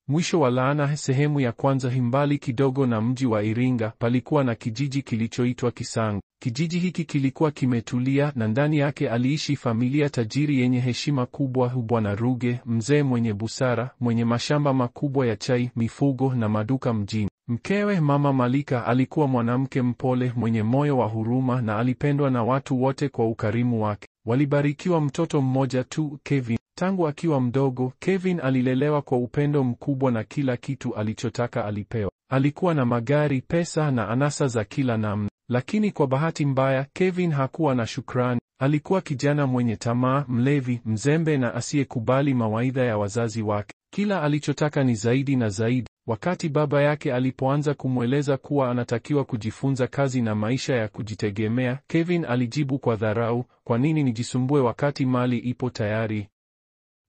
Mwisho wa laana. Sehemu ya kwanza. Mbali kidogo na mji wa Iringa palikuwa na kijiji kilichoitwa Kisangu. Kijiji hiki kilikuwa kimetulia na ndani yake aliishi familia tajiri yenye heshima kubwa, Bwana Ruge, mzee mwenye busara, mwenye mashamba makubwa ya chai, mifugo na maduka mjini. Mkewe Mama Malika alikuwa mwanamke mpole, mwenye moyo wa huruma na alipendwa na watu wote kwa ukarimu wake. Walibarikiwa mtoto mmoja tu, Kevin. Tangu akiwa mdogo, Kevin alilelewa kwa upendo mkubwa na kila kitu alichotaka alipewa. Alikuwa na magari, pesa na anasa za kila namna. Lakini kwa bahati mbaya, Kevin hakuwa na shukrani. Alikuwa kijana mwenye tamaa, mlevi, mzembe na asiyekubali mawaidha ya wazazi wake. Kila alichotaka ni zaidi na zaidi. Wakati baba yake alipoanza kumweleza kuwa anatakiwa kujifunza kazi na maisha ya kujitegemea, Kevin alijibu kwa dharau, "Kwa nini nijisumbue wakati mali ipo tayari?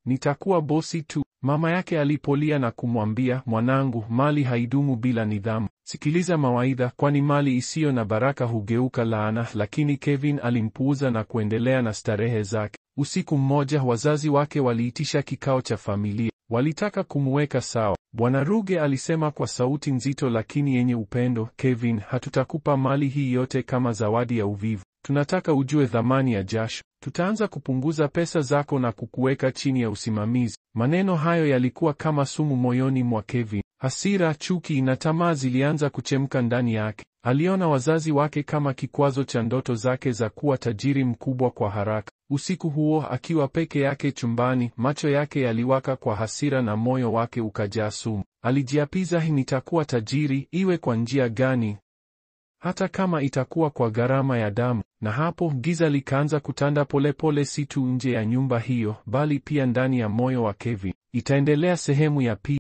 Nitakuwa bosi tu." Mama yake alipolia na kumwambia, "Mwanangu, mali haidumu bila nidhamu. Sikiliza mawaidha, kwani mali isiyo na baraka hugeuka laana." Lakini Kevin alimpuuza na kuendelea na starehe zake. Usiku mmoja wazazi wake waliitisha kikao cha familia. Walitaka kumweka sawa. Bwana Ruge alisema kwa sauti nzito lakini yenye upendo, "Kevin, hatutakupa mali hii yote kama zawadi ya uvivu. Tunataka ujue thamani ya jasho. Tutaanza kupunguza pesa zako na kukuweka chini ya usimamizi." Maneno hayo yalikuwa kama sumu moyoni mwa Kevin. Hasira, chuki na tamaa zilianza kuchemka ndani yake. Aliona wazazi wake kama kikwazo cha ndoto zake za kuwa tajiri mkubwa kwa haraka. Usiku huo akiwa peke yake chumbani, macho yake yaliwaka kwa hasira na moyo wake ukajaa sumu. Alijiapiza, nitakuwa tajiri, iwe kwa njia gani, hata kama itakuwa kwa gharama ya damu. Na hapo giza likaanza kutanda polepole, si tu nje ya nyumba hiyo, bali pia ndani ya moyo wa Kevin. Itaendelea sehemu ya pili.